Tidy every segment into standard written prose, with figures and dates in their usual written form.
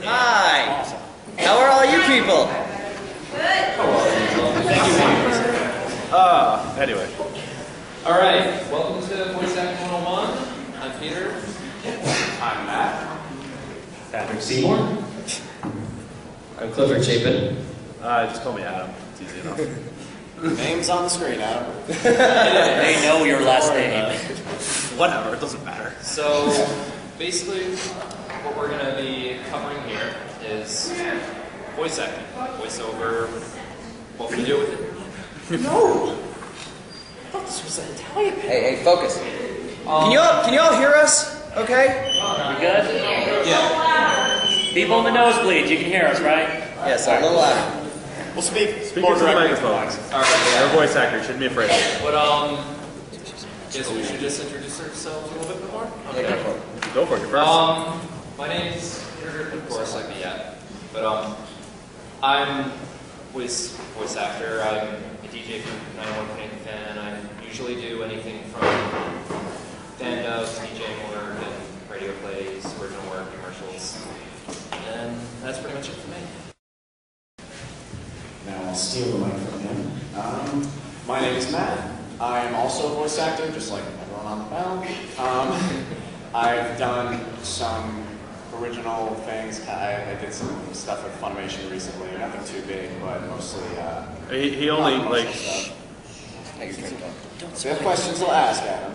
Hi. Awesome. How are all you people? Good. Anyway. All right. Welcome to Voice Acting 101. I'm Peter. I'm Matt. Patrick Seymour. I'm Clifford, Chapin. Just call me Adam. It's easy enough. Name's on the screen, Adam. They know your last name. Whatever, it doesn't matter. So, basically, what we're going to be covering here is voice acting, voiceover, what we do with it. No! I thought this was an Italian. Hey, focus. Can you all hear us? Okay? You good? Yeah. People in the nosebleeds, you can hear us, right? Yes, a little louder. We'll speak Speak more into the directly. microphone. All right. You're a voice actor, you shouldn't be afraid. But, guess we should just introduce ourselves a little bit more? Yeah, go for it. Go for it, you're first. My name's Gerkman, of course, like me yet. But, I'm voice actor. I'm a DJ for 91 Panelists fan. I usually do anything from fan dubs, DJing work, and radio plays, original work, commercials. And that's pretty much it for me. Now I'll steal the mic from him. My name is Matt. I am also a voice actor, just like everyone on the panel. I've done some original things. I did some stuff with Funimation recently. Nothing too big, but mostly. He only, like. Take your drink off. If you have questions, I'll ask Adam.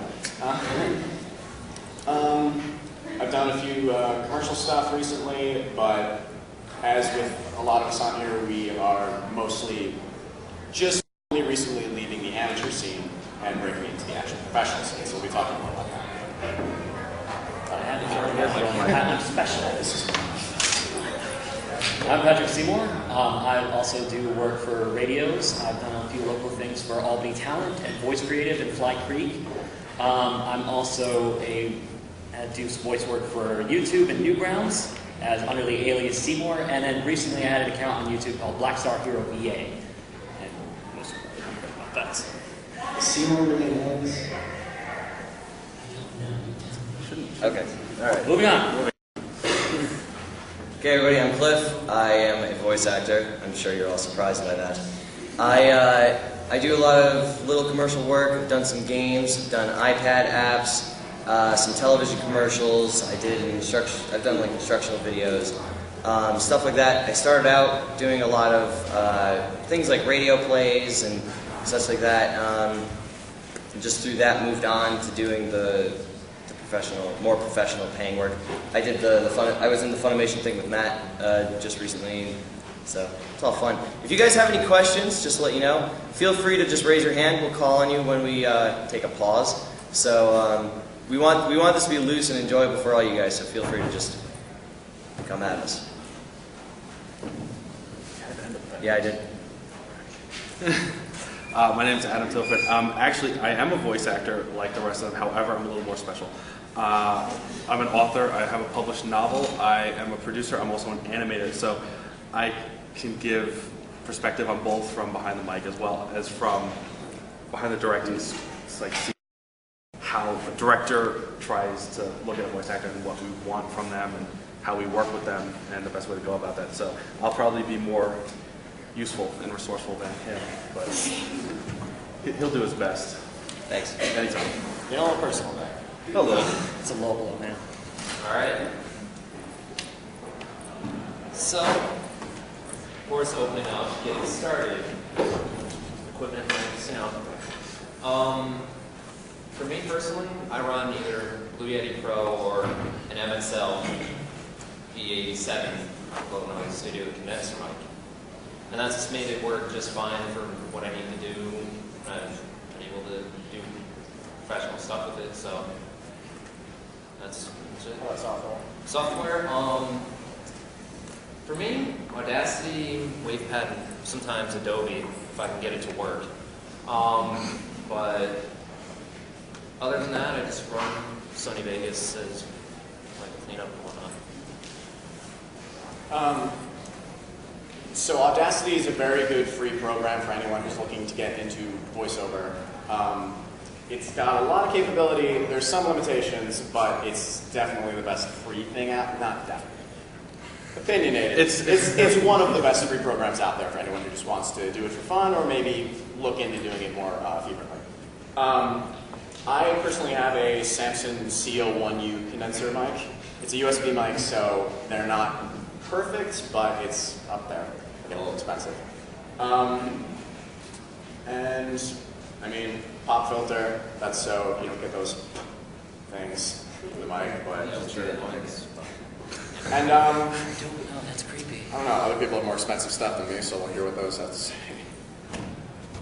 I've done a few commercial stuff recently, but as with a lot of us on here, we are mostly just only recently leaving the amateur scene and breaking into the actual professional scene, so we'll be talking more about that. I'm special. I'm Patrick Seymour. I also do work for radios. I've done a few local things for Albany Talent and Voice Creative in Fly Creek. I'm also I do some voice work for YouTube and Newgrounds as under the alias Seymour, and then recently I had an account on YouTube called Black Star Hero VA. And most of you heard about that. Seymour really knows. Okay. All right. Moving on. Okay, everybody, I'm Cliff. I am a voice actor. I'm sure you're all surprised by that. I do a lot of little commercial work. I've done some games, I've done iPad apps, some television commercials. I've done like instructional videos, stuff like that. I started out doing a lot of things like radio plays and such like that. And just through that, moved on to doing the more professional paying work. I did I was in the Funimation thing with Matt just recently, so it's all fun. If you guys have any questions, just to let you know, feel free to just raise your hand. We'll call on you when we take a pause. So we want this to be loose and enjoyable for all you guys. So feel free to just come at us. Yeah, I did. My name is Adam Tilford. Actually, I am a voice actor like the rest of them. However, I'm a little more special. I'm an author. I have a published novel. I am a producer. I'm also an animator. So I can give perspective on both from behind the mic as well as from behind the directing. It's like see how a director tries to look at a voice actor and what we want from them and how we work with them and the best way to go about that. So I'll probably be more useful and resourceful than him, but he'll do his best. Thanks. Anytime. You know, a little personal there. A little. It's a local man. All right. So, of course, opening up, getting started, equipment, things, for me personally, I run either Blue Yeti Pro or an MSL V87 low noise studio condenser mic. And that's just made it work just fine for what I need to do. I've been able to do professional stuff with it, so that's it. Oh, software. Software, for me, Audacity, WavePad, sometimes Adobe, if I can get it to work. But other than that, I just run Sony Vegas as like cleanup and whatnot. So Audacity is a very good free program for anyone who's looking to get into voiceover. It's got a lot of capability. There's some limitations, but it's definitely the best free thing out. Not definitely. Opinionated. It's one of the best free programs out there for anyone who just wants to do it for fun or maybe look into doing it more frequently. I personally have a Samson CO1U condenser mic. It's a USB mic, so they're not perfect, but it's up there. They get a little expensive. And I mean, pop filter. That's so you don't get those things in the mic, but and Oh, that's creepy. I don't know. Other people have more expensive stuff than me, so I'll hear what those have to say.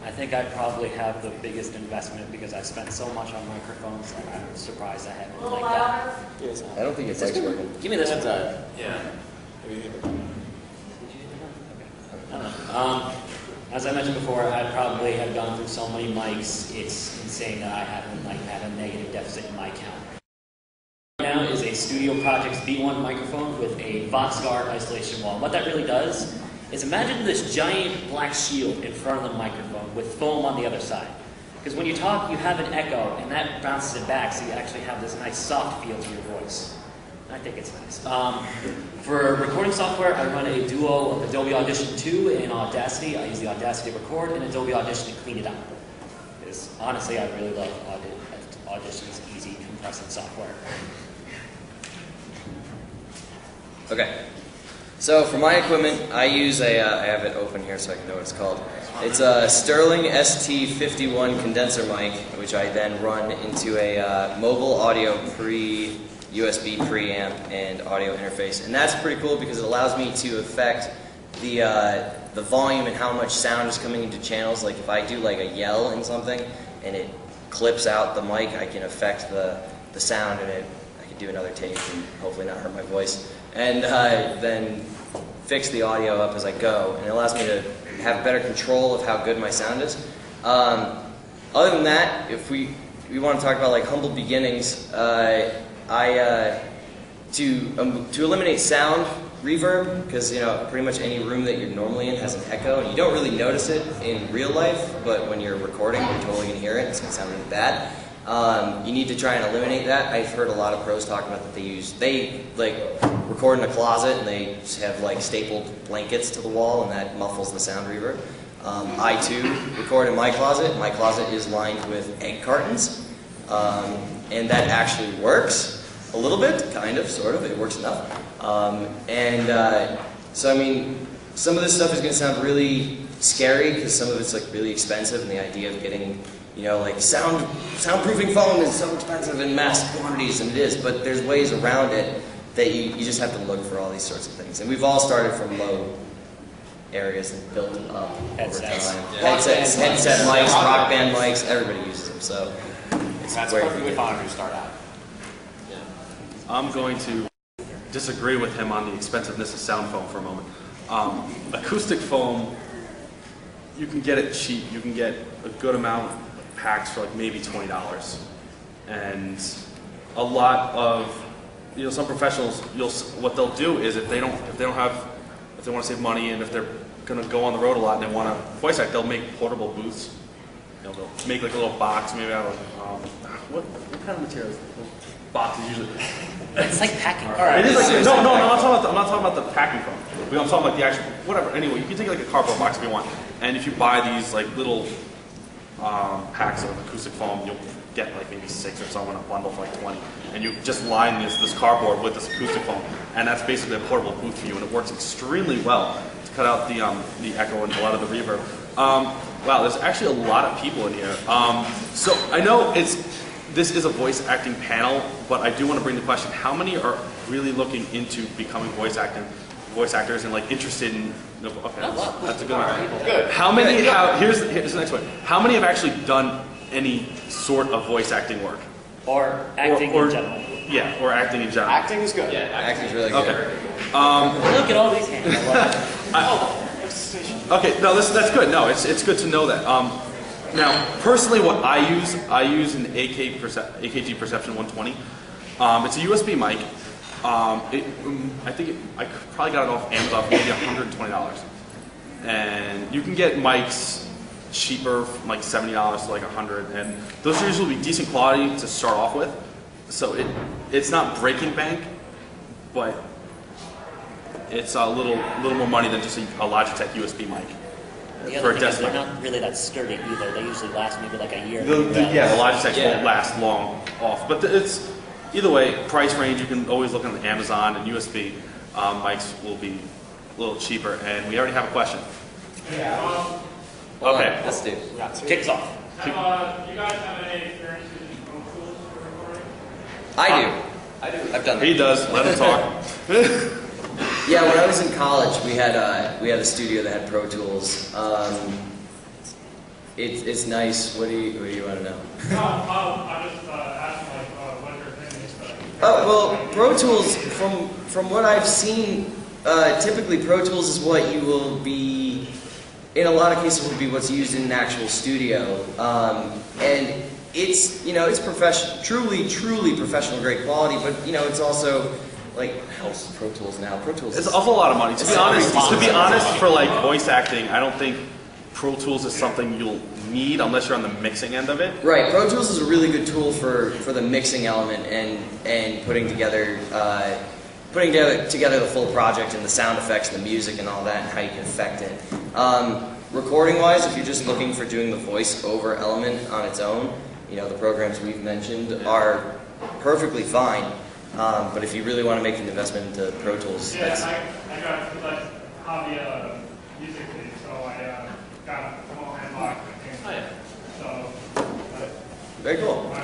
I think I probably have the biggest investment because I spent so much on microphones. I'm surprised I haven't like that. I don't think your mic's working. Give me this one. Yeah. I don't know. As I mentioned before, I probably have gone through so many mics. It's insane that I haven't had a negative deficit in my count. Right now is a Studio Projects B1 microphone with a Voxguard isolation wall. And what that really does is imagine this giant black shield in front of the microphone with foam on the other side. Because when you talk, you have an echo, and that bounces it back, so you actually have this nice soft feel to your voice. I think it's nice. For recording software, I run a duo of Adobe Audition 2 and Audacity. I use the Audacity to record and Adobe Audition to clean it up. Because honestly, I really like Audition's easy compressing software. Okay. So for my equipment, I use I have it open here so I can know what it's called. It's a Sterling ST51 condenser mic, which I then run into a mobile audio USB preamp and audio interface. And that's pretty cool because it allows me to affect the volume and how much sound is coming into channels. Like if I do like a yell in something and it clips out the mic, I can affect the sound in it. I can do another take and hopefully not hurt my voice. And then fix the audio up as I go. And it allows me to have better control of how good my sound is. Other than that, if we want to talk about like humble beginnings, to eliminate sound reverb, because pretty much any room that you're normally in has an echo, and you don't really notice it in real life, but when you're recording, you're totally gonna hear it. It's gonna sound really bad. You need to try and eliminate that. I've heard a lot of pros talk about that they like record in a closet and they just have like stapled blankets to the wall, and that muffles the sound reverb. I too record in my closet. My closet is lined with egg cartons, and that actually works. A little bit, kind of, sort of. It works enough. So I mean, some of this stuff is going to sound really scary because some of it's like really expensive, and the idea of getting, like soundproofing foam is so expensive in mass quantities, and it is. But there's ways around it that you just have to look for all these sorts of things. And we've all started from low areas and built them up over time. Headsets, headset mics, rock band mics, everybody uses them. So that's perfectly fine when you start out. I'm going to disagree with him on the expensiveness of sound foam for a moment. Acoustic foam, you can get it cheap. You can get a good amount of packs for like maybe $20. And a lot of, some professionals, what they'll do is if they want to save money and if they're going to go on the road a lot and they want to voice act, they'll make portable booths. They'll make like a little box, maybe out of what kind of material is it? Boxes usually. It's like packing. All right. It is like, no, I'm not talking about the packing foam. I'm talking about the actual, whatever. Anyway, you can take like a cardboard box if you want, and if you buy these like little packs of acoustic foam, you'll get like maybe 6 or so in a bundle for like 20, and you just line this cardboard with this acoustic foam, and that's basically a portable booth for you, and it works extremely well to cut out the echo and a lot of the reverb. Wow, there's actually a lot of people in here. So I know this is a voice acting panel, but I do want to bring the question: how many are really looking into becoming voice actors and like interested in? Okay, that's a good one. Good. How many have? Here's the next one. How many have actually done any sort of voice acting work? Or acting in general. Yeah, or acting in general. Acting is good. Yeah, Acting's really good. Okay. Look at all these hands. Okay, no, that's good. No, it's good to know that. Now, personally, what I use an AKG Perception 120. It's a USB mic. I probably got it off Amazon for maybe $120. And you can get mics cheaper, from like $70 to like $100, and those usually be decent quality to start off with. So it's not breaking bank, but it's a little more money than just a Logitech USB mic. The For other a thing is desk they're mic. not really that sturdy either. They usually last maybe like a year. The Logitech Yeah. won't last long off. But it's, either way, price range, you can always look on Amazon, and USB mics will be a little cheaper. And we already have a question. Yeah. Okay. Let's do. We got two. Kicks off. Do you guys have any experience using Pro Tools for recording? I do. I do. I've done that. He does. Let him talk. Yeah, when I was in college, we had a studio that had Pro Tools. It's nice. What do you want to know? No, I just asked what your opinion is. Oh well, Pro Tools from what I've seen, typically Pro Tools is what you will be. In a lot of cases, will be what's used in an actual studio, and it's professional, truly professional grade quality. But it's also like hell's Pro Tools now. Pro Tools. It's an awful lot of money. To be honest, expensive. for like voice acting, I don't think Pro Tools is something you'll need unless you're on the mixing end of it. Right, Pro Tools is a really good tool for the mixing element and putting together the full project and the sound effects and the music and all that and how you can affect it. Recording wise, if you're just looking for doing the voice over element on its own, the programs we've mentioned are perfectly fine. But if you really want to make an investment into Pro Tools, Yeah, that's I got like hobby music thing, so I got a small handbox. Oh, yeah. So, very cool. I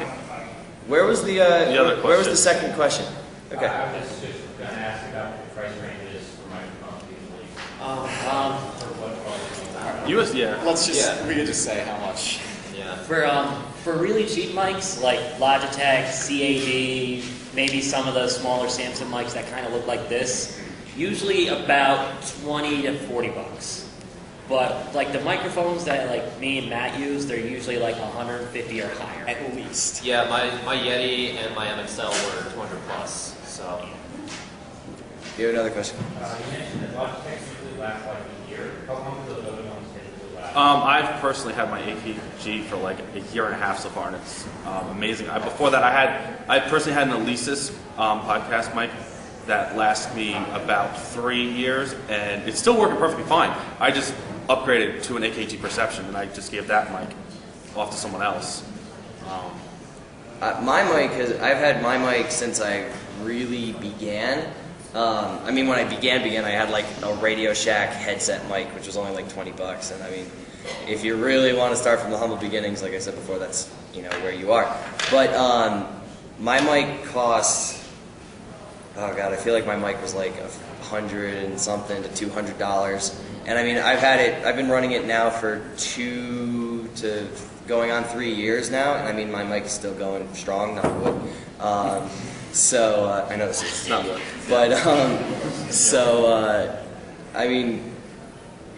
Where was the other where was question? the second question? Okay. I was just going to ask about what the price range is for microphones usually. For what quality? Yeah. Let's just, Yeah. we could just say how much. Yeah. For really cheap mics like Logitech, CAD, maybe some of the smaller Samsung mics that kind of look like this, usually about 20 to 40 bucks. But like the microphones that like me and Matt use, they're usually like 150 or higher. At least. Yeah, my Yeti and my MXL were 200 plus. So You have another question? You mentioned that Logitech usually lasts like a year. How long do those other ones typically last? I've personally had my AKG for like a year and a half so far, and it's amazing. Before that, I personally had an Alesis podcast mic that lasted me about 3 years, and it's still working perfectly fine. I just upgraded to an AKG Perception, and I just gave that mic off to someone else. My mic I've had my mic since I really began. When I began, I had like a Radio Shack headset mic, which was only like 20 bucks. And I mean, if you really want to start from the humble beginnings, like I said before, that's, where you are. But my mic cost, oh God, I feel like my mic was like $100 and something to $200. And I mean, I've been running it now for 2 to going on 3 years now. And I mean, my mic is still going strong, not wood. I know this is not wood, but I mean,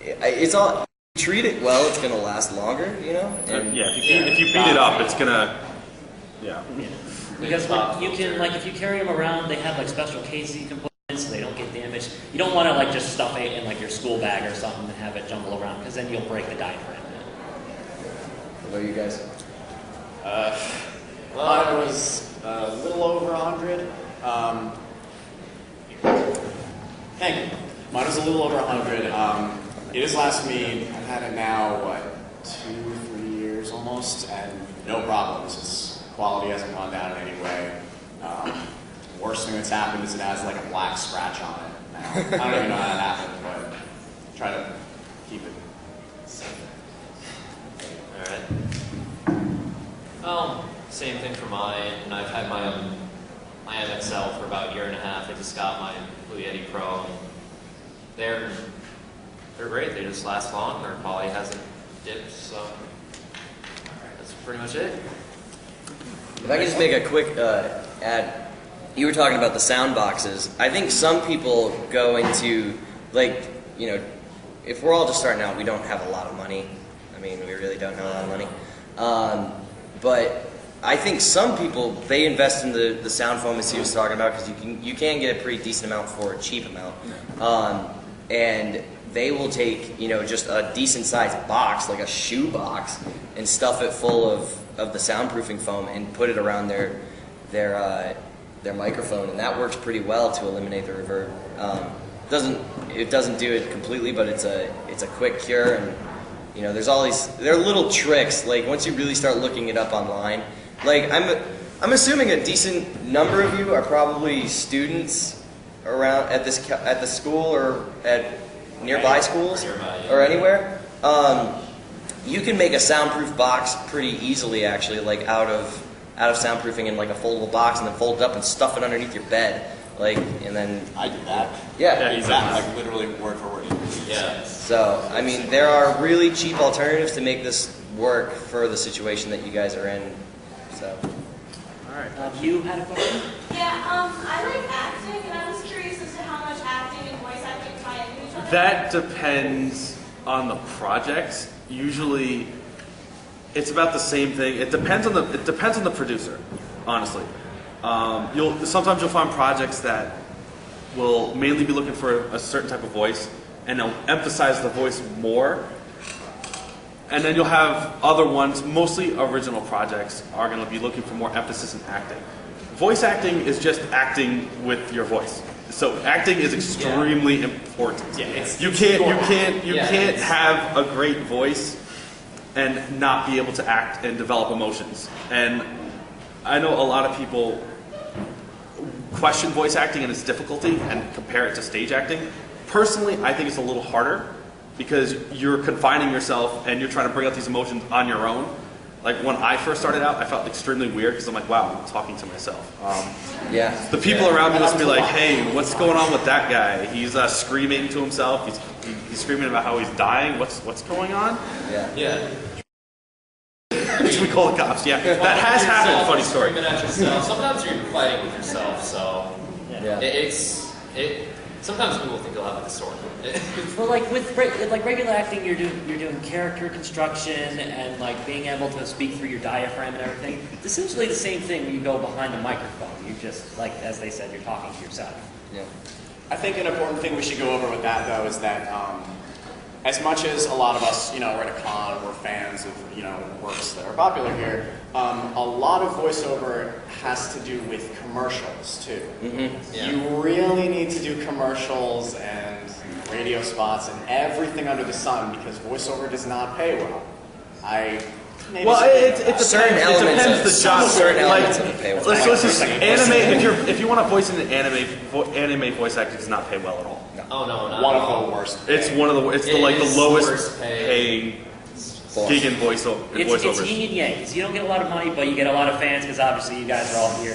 it's all. If you treat it well, it's gonna last longer, And, Yeah, if you beat it up, it's gonna, yeah. Because you can if you carry them around, they have like special cases you can put in so they don't get damaged. You don't want to like just stuff it in like your school bag or something and have it jumble around because then you'll break the diaphragm. What about you guys? Mine was a little over 100. Thank you. Mine was a little over 100. It has lasted me, I've had it now, 2-3 years almost, and no problems. Its quality hasn't gone down in any way. Worst thing that's happened is it has like a black scratch on it now. I don't even know how that happened, but try to keep it safe. Alright. Same thing for mine, and I've had my MXL for about a year and a half. I just got my Blue Yeti Pro, and they're great. They just last long. Their quality hasn't dipped, so that's pretty much it. If I could just make a quick add. You were talking about the sound boxes. I think some people go into, if we're all just starting out, we don't have a lot of money. I mean, we really don't have a lot of money. But I think some people, they invest in the sound foam as he was talking about, because you can get a pretty decent amount for a cheap amount. And they will take, just a decent sized box, like a shoe box, and stuff it full of the soundproofing foam and put it around their microphone, and that works pretty well to eliminate the reverb. it doesn't do it completely, but it's a quick cure. And you know, there are little tricks. Like once you really start looking it up online, like I'm assuming a decent number of you are probably students around at the school or at nearby schools or anywhere. You can make a soundproof box pretty easily, actually, like out of soundproofing in like a foldable box, and then fold it up and stuff it underneath your bed, like, and then I did that. Yeah, Exactly. Like literally word for word. Yeah. So I mean, there are really cheap alternatives to make this work for the situation that you guys are in. So. All right. You had a question? Yeah, I like acting, and I was curious as to how much acting and voice acting tie into each other. That depends on the project. Usually, it's about the same thing. It depends on the producer, honestly. Sometimes you'll find projects that will mainly be looking for a certain type of voice, and they'll emphasize the voice more. And then you'll have other ones, mostly original projects, are going to be looking for more emphasis in acting. Voice acting is just acting with your voice. So acting is extremely important. Yeah, you can't have a great voice and not be able to act and develop emotions. And I know a lot of people question voice acting and its difficulty and compare it to stage acting. Personally, I think it's a little harder because you're confining yourself and you're trying to bring out these emotions on your own. Like when I first started out, I felt extremely weird because I'm like, wow, I'm talking to myself. The people around me must be like, hey, what's going on with that guy? He's screaming to himself. He's screaming about how he's dying. What's going on? Yeah. We call the cops. Yeah, that has happened. Funny story. Screaming at yourself. Sometimes you're fighting with yourself. So Yeah. Sometimes people think you'll have a disorder. Well, like with regular acting, you're doing character construction and like being able to speak through your diaphragm and everything. It's essentially the same thing when you go behind the microphone. You just, like as they said, you're talking to yourself. Yeah. I think an important thing we should go over with that, though, is that as much as a lot of us, we're at a con, we're fans of, works that are popular here, a lot of voiceover has to do with commercials, too. Mm-hmm. Yeah. You really need to do commercials and radio spots and everything under the sun because voiceover does not pay well. It depends. Certain elements it depends of- the job. certain elements of it pay well. Let's just anime. If you want to voice in anime voice acting does not pay well at all. Oh no, not One at of all. the worst. It's one of the. It's the is lowest worst paying gig in voiceover. It's yin and yang. You don't get a lot of money, but you get a lot of fans because obviously you guys are all here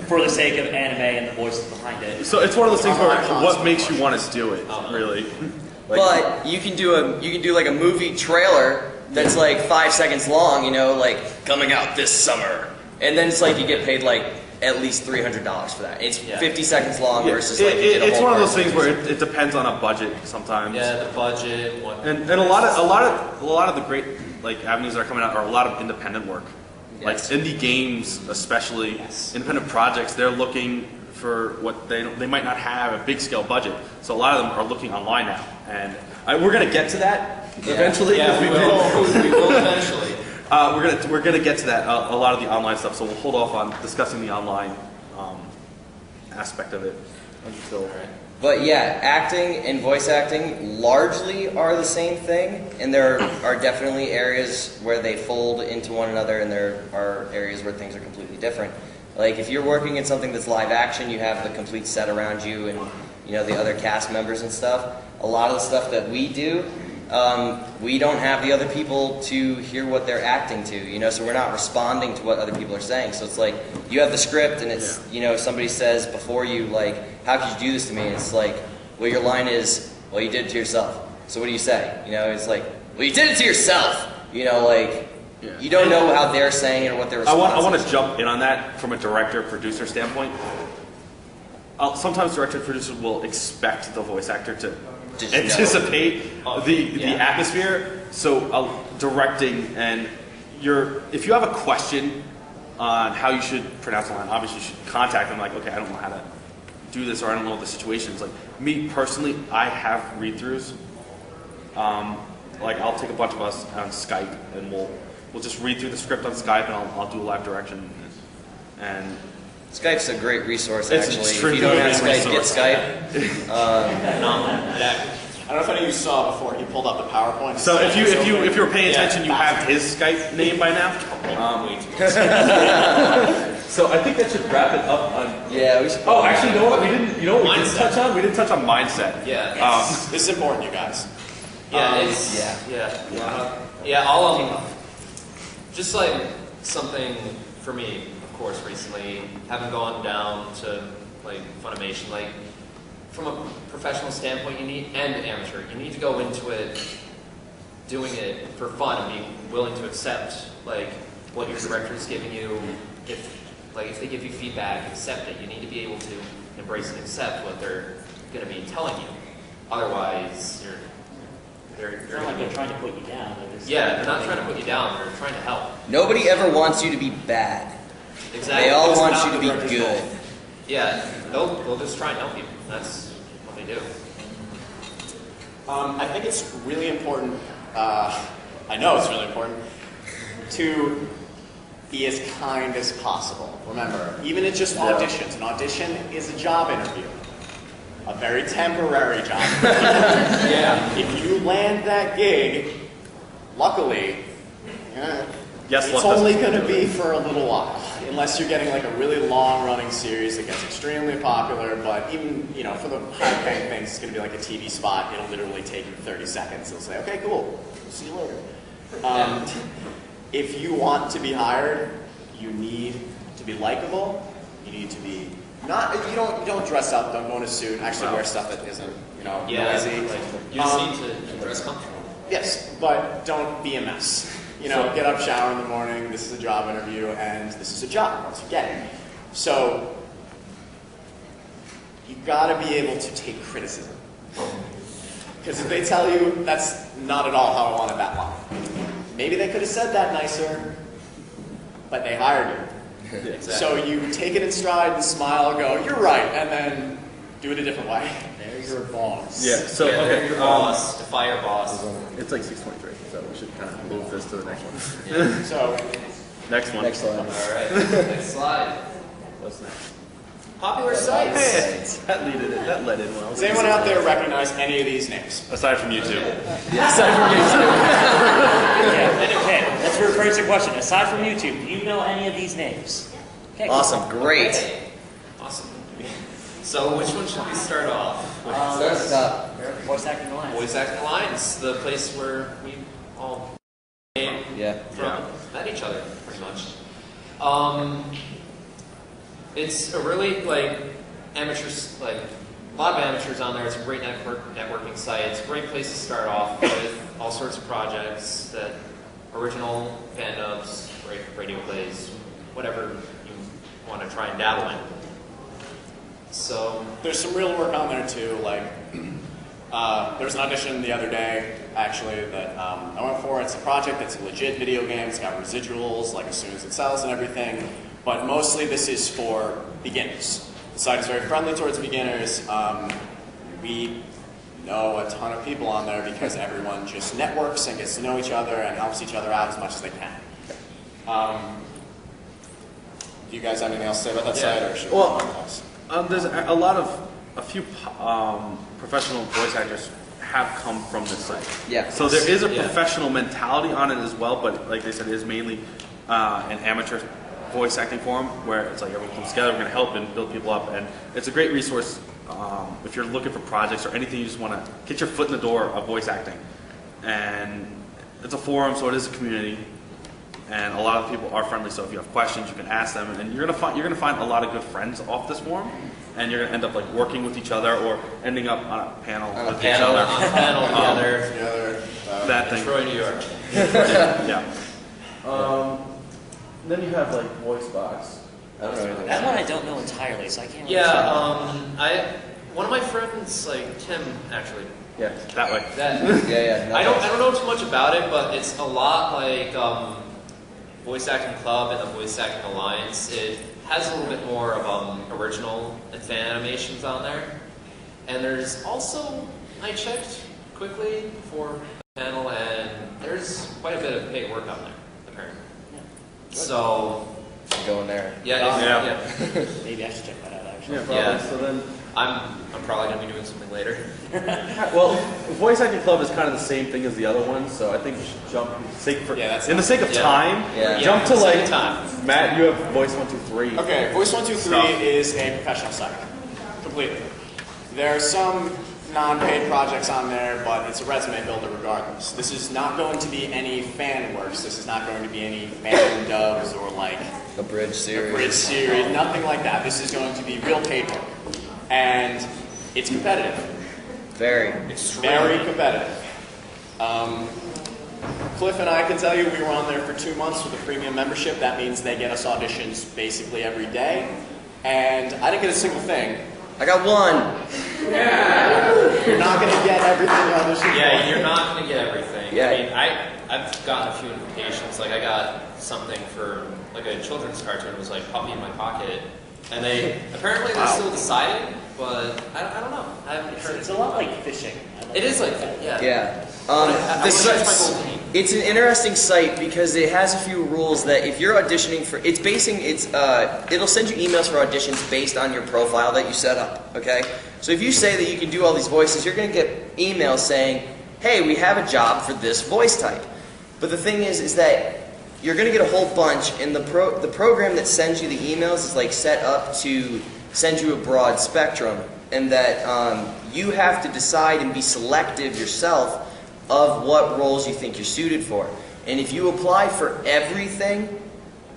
for the sake of anime and the voices behind it. So it's one of those things where what makes you want to do it, really. But you can do like a movie trailer that's like 5 seconds long, like coming out this summer, and then it's like you get paid like at least $300 for that. It's 50 seconds long versus like you get a it's whole one of those part. things where it depends on a budget sometimes. Yeah, the budget. And a lot of the great like avenues that are coming out are a lot of independent work, like indie games, especially independent projects. They're looking for what they might not have a big scale budget, so a lot of them are looking online now, and we're gonna get to that eventually. Yeah, we will eventually. We're gonna get to that a lot of the online stuff, so we'll hold off on discussing the online aspect of it until. But yeah, acting and voice acting largely are the same thing, and there are definitely areas where they fold into one another, and there are areas where things are completely different. Like if you're working in something that's live action, you have the complete set around you and the other cast members and stuff. A lot of the stuff that we do, we don't have the other people to hear what they're acting to, so we're not responding to what other people are saying. So it's like you have the script and it's, if somebody says before you, like, how could you do this to me? And it's like, well, your line is, well, you did it to yourself. So what do you say? It's like, well, you did it to yourself. You don't know how they're saying it or what their response I want is. to jump in on that from a director-producer standpoint. Sometimes director-producers will expect the voice actor to anticipate the atmosphere. So directing and if you have a question on how you should pronounce a line, obviously you should contact them like, okay, I don't know how to do this or I don't know what the situation is. Like me personally, I have read-throughs. Like I'll take a bunch of us on Skype and we'll just read through the script on Skype and I'll do a live direction and Skype's a great resource, It's actually. If extremely you don't have great Skype, get resource. Skype. I don't know if any of you saw before, he pulled up the PowerPoint. So if you're paying attention, you have his Skype name by now. So I think that should wrap it up on. Yeah, we should. Oh, actually, you know what? We didn't touch on? We didn't touch on mindset. Yeah. This is important, you guys. I'll just like something for me, of course, recently, having gone down to like Funimation, like from a professional standpoint, and amateur, you need to go into it doing it for fun and being willing to accept like what your director is giving you. If they give you feedback, accept it. You need to be able to embrace and accept what they're going to be telling you. Otherwise, It's not like they're trying to put you down. they're not trying to put you down. They're trying to help. Nobody ever wants you to be bad. Exactly. They all It's want about you to the be director's good. goal. Yeah, they'll just try and help you. That's what they do. I think it's really important, I know it's really important, to be as kind as possible. Remember, even it's just auditions. An audition is a job interview. A very temporary job interview. If you land that gig, luckily, it's only going to be for a little while. Unless you're getting like a really long-running series that gets extremely popular, but even, for the high-paying things, it's going to be like a TV spot. It'll literally take you 30 seconds. They'll say, okay, cool, see you later. If you want to be hired, you need to be likable. You need to be you don't dress up, don't go in a suit, actually wear stuff that isn't, noisy. You just need to dress comfortable. Yes, but don't be a mess. Get up, shower in the morning, this is a job interview, and this is a job once you get it. So, you gotta be able to take criticism. Because if they tell you, that's not at all how I wanted that line. Maybe they could have said that nicer, but they hired you. Exactly. So you take it in stride and smile, go, you're right, and then do it a different way. There's your boss. Yeah. So they're your boss, defy your boss. It's like 6:23, so we should kind of move this to the next one. So, Next one. Next slide. All right, next slide. What's next? Popular sites. That led in well. does anyone out there recognize any of these names? Aside from YouTube. Okay, let's rephrase the question. Aside from YouTube, do you know any of these names? Okay, cool. Awesome, great. Okay. Awesome. So which one should we start off? Stop. Voice Acting Alliance. Voice Acting Alliance, the place where we all came from, met each other, pretty much. It's a really, amateurs, a lot of amateurs on there. It's a great networking site. It's a great place to start off with all sorts of projects, that original fandubs, radio plays, whatever you want to try and dabble in. So There's some real work on there too, there was an audition the other day, actually, that I went for. It's a project that's a legit video game. It's got residuals, as soon as it sells and everything. But mostly this is for beginners. The site is very friendly towards beginners. We know a ton of people on there because everyone just networks and gets to know each other and helps each other out as much as they can. Do you guys have anything else to say about that site? Or should we move on? There's a few professional voice actors have come from this site. Yeah. So there is a professional mentality on it as well, but like they said, it is mainly an amateur voice acting forum where it's everyone comes together, we're going to help and build people up, and it's a great resource if you're looking for projects or anything you just want to get your foot in the door of voice acting. And it's a forum, so it is a community, and a lot of people are friendly. So if you have questions, you can ask them, and you're gonna find a lot of good friends off this forum, and you're gonna end up working with each other or ending up on a panel with each other. On a panel together. That thing. Troy, New York. Yeah. Then you have voice box. I don't know anything. That one I don't know entirely, so I can't really Yeah, one of my friends, Tim, actually. Yeah, that way. I don't know too much about it, but it's a lot like Voice Acting Club and the Voice Acting Alliance. It has a little bit more of original and fan animations on there. And there's also, I checked quickly before the panel, and there's quite a bit of paid work on there, apparently. So, going there. Yeah. Maybe I should check that out, actually. Yeah, probably. Yeah. So then, I'm probably gonna be doing something later. well, Voice Acting Club is kind of the same thing as the other one, so I think we should jump in the sake of time. Yeah. Jump to like time. Matt. You have Voice 123. Okay, Voice 123 is a professional site, completely. There are some non-paid projects on there, but it's a resume builder regardless. This is not going to be any fan works. This is not going to be any fan dubs or like A bridge series. a bridge series, nothing like that. This is going to be real paid work. And it's competitive. Very. It's very competitive. Cliff and I can tell you we were on there for 2 months with a premium membership. That means they get us auditions basically every day. And I didn't get a single thing. I got one. You're not going to get everything you audition for. Yeah, you're not gonna get everything. Yeah. I mean, I've gotten a few invitations. Like I got something for like a children's cartoon. It was like Puppy in My Pocket, and apparently they're still deciding, but I don't know. I haven't heard. It's a lot like fishing. It is like that, yeah. Yeah. I This wanna catch my site's- gold team. it's an interesting site because it has a few rules that if you're auditioning for, it'll send you emails for auditions based on your profile that you set up, okay? So if you say that you can do all these voices, you're going to get emails saying, hey, we have a job for this voice type. But the thing is that you're going to get a whole bunch, and the program that sends you the emails is like set up to send you a broad spectrum, and that you have to decide and be selective yourself of what roles you think you're suited for. And if you apply for everything,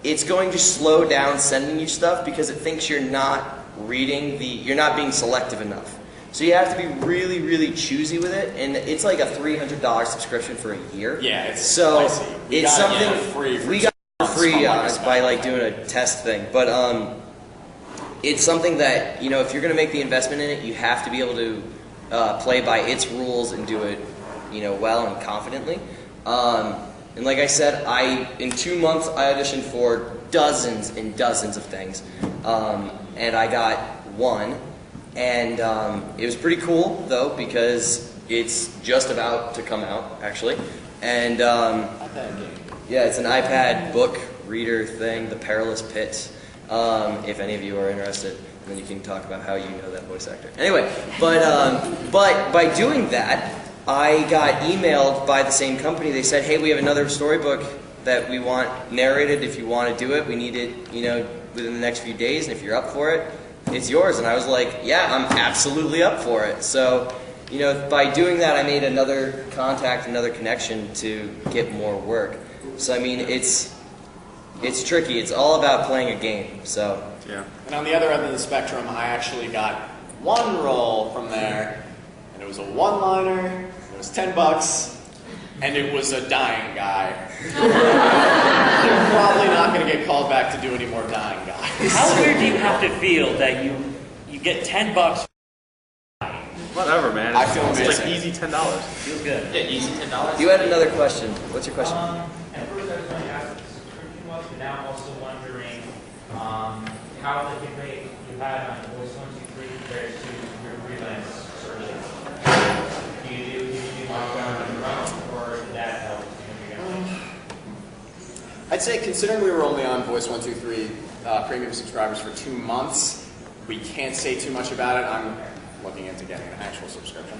it's going to slow down sending you stuff because it thinks you're not you're not being selective enough. So you have to be really, really choosy with it, and it's like a $300 subscription for a year. Yeah, it's so pricey. We it's got it something for free for we got it for free months, by like doing a test thing. But it's something that, you know, if you're going to make the investment in it, you have to be able to play by its rules and do it, you know, well and confidently. And like I said, in 2 months I auditioned for dozens and dozens of things, and I got one. And it was pretty cool though because it's just about to come out actually, and yeah, it's an iPad book reader thing, The Perilous Pit. If any of you are interested, then you can talk about how you know that voice actor. Anyway, but by doing that, I got emailed by the same company. They said, hey, we have another storybook that we want narrated. If you want to do it, we need it, you know, within the next few days. And if you're up for it, it's yours. And I was like, yeah, I'm absolutely up for it. So, you know, by doing that, I made another contact, another connection to get more work. So, I mean, it's tricky. It's all about playing a game. So, Yeah. And on the other end of the spectrum, I actually got one role from there, and it was a one-liner, it was $10, and it was a dying guy. You're probably not going to get called back to do any more dying guys. How weird do you have to feel that you get $10? Whatever, man. I feel it's like amazing. easy $10. Feels good. Yeah, easy $10. you had another question. What's your question? At first I was going to ask what the subscription was, but now I'm also wondering how the hit rate you had on Voice 123 compares to your freelance service. Do you do lockdown on your own, or did that help significantly? I'd say, considering we were only on Voice 123 premium subscribers for 2 months, we can't say too much about it. I'm looking into getting an actual subscription.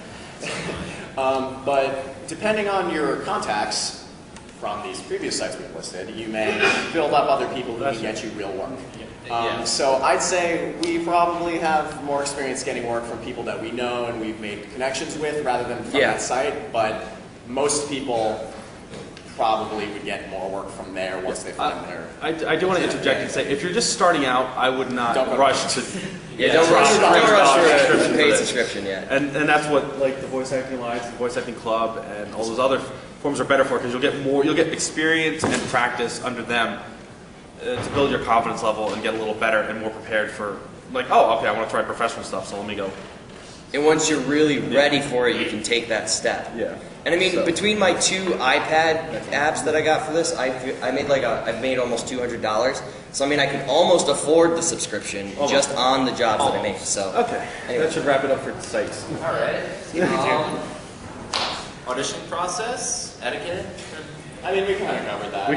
But depending on your contacts from these previous sites we've listed, you may build up other people who can get you real work. So I'd say we probably have more experience getting work from people that we know and we've made connections with rather than from that site, but most people probably would get more work from there once they find their... I do want to interject and say, if you're just starting out, I would not rush to... Don't rush for a paid this. subscription yet. And that's what like the Voice Acting Alliance, the Voice Acting Club, and all those other forms are better for, because you'll get experience and practice under them to build your confidence level and get a little better and more prepared for, like, oh, okay, I want to try professional stuff, so let me go. And once you're really ready for it, you can take that step. Yeah. And I mean, between my 2 iPad apps that I got for this, I've made almost $200. So I mean, I could almost afford the subscription just on the jobs that I make. So Okay, anyway. that should wrap it up for sites. All right. Audition process, etiquette. I mean, we kind of covered that. We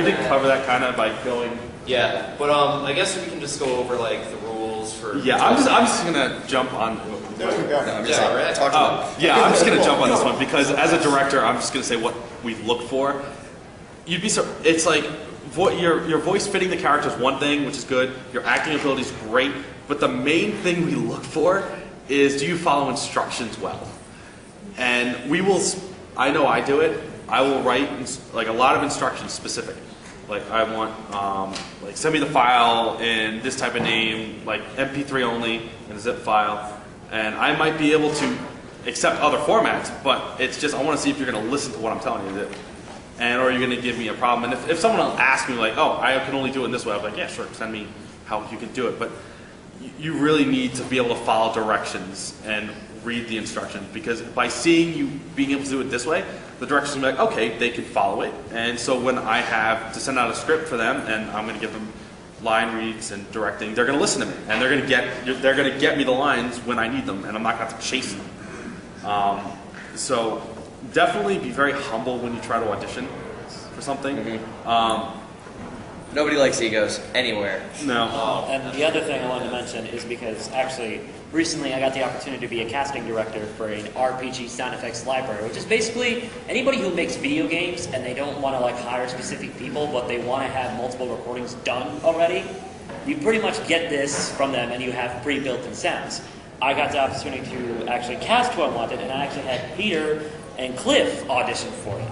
did cover that kind of by going. Yeah, but I guess we can just go over like the rules for. Yeah, I'm just gonna jump on. There we go. No, I'm just Yeah, like, right. talk to them. Yeah, I'm just gonna jump on this one because as a director, I'm just gonna say what we look for. You'd be so. It's like your voice fitting the character is one thing, which is good. Your acting ability is great, but the main thing we look for is do you follow instructions well? And we will. I know I do it. I will write like a lot of instructions specific. Like I want, like send me the file in this type of name, like MP3 only in a zip file, and I might be able to accept other formats, but it's just I want to see if you're going to listen to what I'm telling you to do, and or you're going to give me a problem. And if someone will ask me like, oh, I can only do it in this way, I'm like, yeah, sure, send me how you can do it, but you really need to be able to follow directions and read the instructions because by seeing you being able to do it this way, the director's gonna be like, okay, they can follow it. And so when I have to send out a script for them and I'm gonna give them line reads and directing, they're gonna listen to me and they're gonna get me the lines when I need them and I'm not gonna have to chase them. So definitely be very humble when you try to audition for something. Mm-hmm. Nobody likes egos anywhere. No. And the other thing I wanted to mention is because actually recently I got the opportunity to be a casting director for an RPG sound effects library, which is basically anybody who makes video games and they don't want to like hire specific people, but they want to have multiple recordings done already. You pretty much get this from them and you have pre-built-in sounds. I got the opportunity to actually cast who I wanted, and I actually had Peter and Cliff audition for it.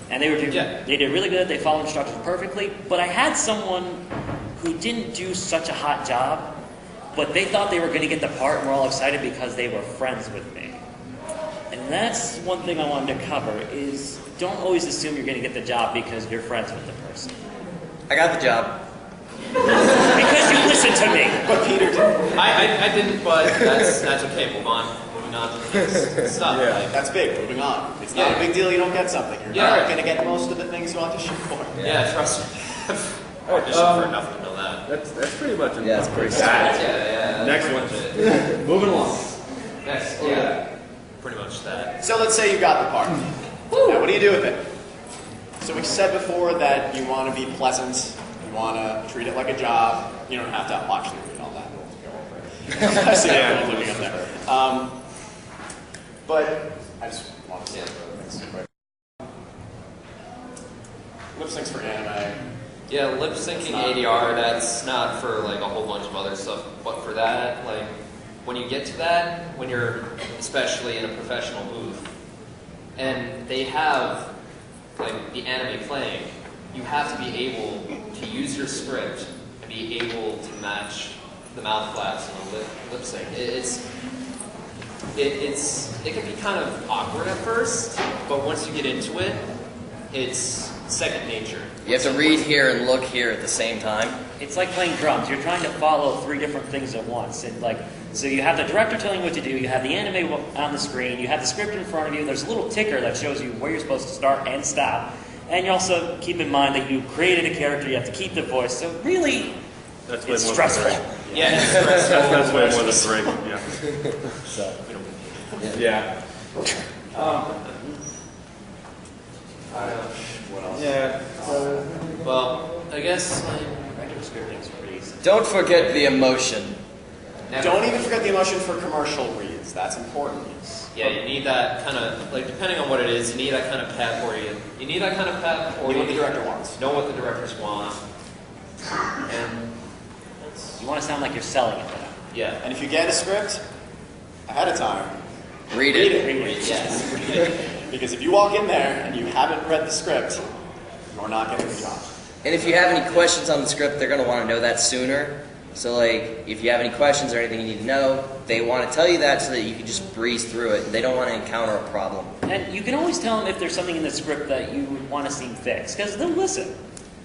And they did really good, they followed instructions perfectly, but I had someone who didn't do such a hot job, but they thought they were going to get the part and were all excited because they were friends with me. And that's one thing I wanted to cover, is don't always assume you're going to get the job because you're friends with the person. I got the job. Because you listened to me. But Peter did. I didn't, but that's okay. Move on. Moving on to the next stuff. Yeah. Like, That's big. Moving on. It's not a big deal you don't get something. You're not going to get most of the things you audition for. yeah, trust me. Audition for enough to know that. That's pretty much it. Yeah, it's pretty Yeah. Next one. Moving along. Next, yeah. Pretty much that. So let's say you got the part. Now, what do you do with it? So we said before that you want to be pleasant. You want to treat it like a job. You don't have to actually read all that. We'll go over it. I see everyone looking up there. But I just want to say things quick. Lip syncs for anime. Yeah, lip syncing ADR, that's not for like a whole bunch of other stuff, but for that, like when you get to that, when you're especially in a professional booth, and they have like the anime playing, you have to be able to use your script and be able to match the mouth flaps and the lip sync. It can be kind of awkward at first, but once you get into it, it's second nature. You have to read here and look here at the same time. It's like playing drums. You're trying to follow three different things at once. And like, so you have the director telling you what to do, you have the anime on the screen, you have the script in front of you, there's a little ticker that shows you where you're supposed to start and stop. And you also keep in mind that you created a character, you have to keep the voice. So really, That's way it's more stressful. Yeah, it's stressful. That's way more than 3. Yeah. So, Yeah. What else? Yeah. Well, I guess Regular scripting is pretty easy. don't forget the emotion. Don't even forget the emotion for commercial reads. That's important. Yeah, you need that kind of, like, depending on what it is, you need that kind of pad for you. You need that kind of pad for Know you. what the director wants. Know what the directors want. And You want to sound like you're selling it to them. yeah. And if you get a script ahead of time, Read read it. it. Yes. Read it. Because if you walk in there and you haven't read the script, you're not getting the job. And if you have any questions on the script, they're going to want to know that sooner. So, like, if you have any questions or anything you need to know, they want to tell you that so that you can just breeze through it. They don't want to encounter a problem. And you can always tell them if there's something in the script that you would want to see fixed, because they'll listen.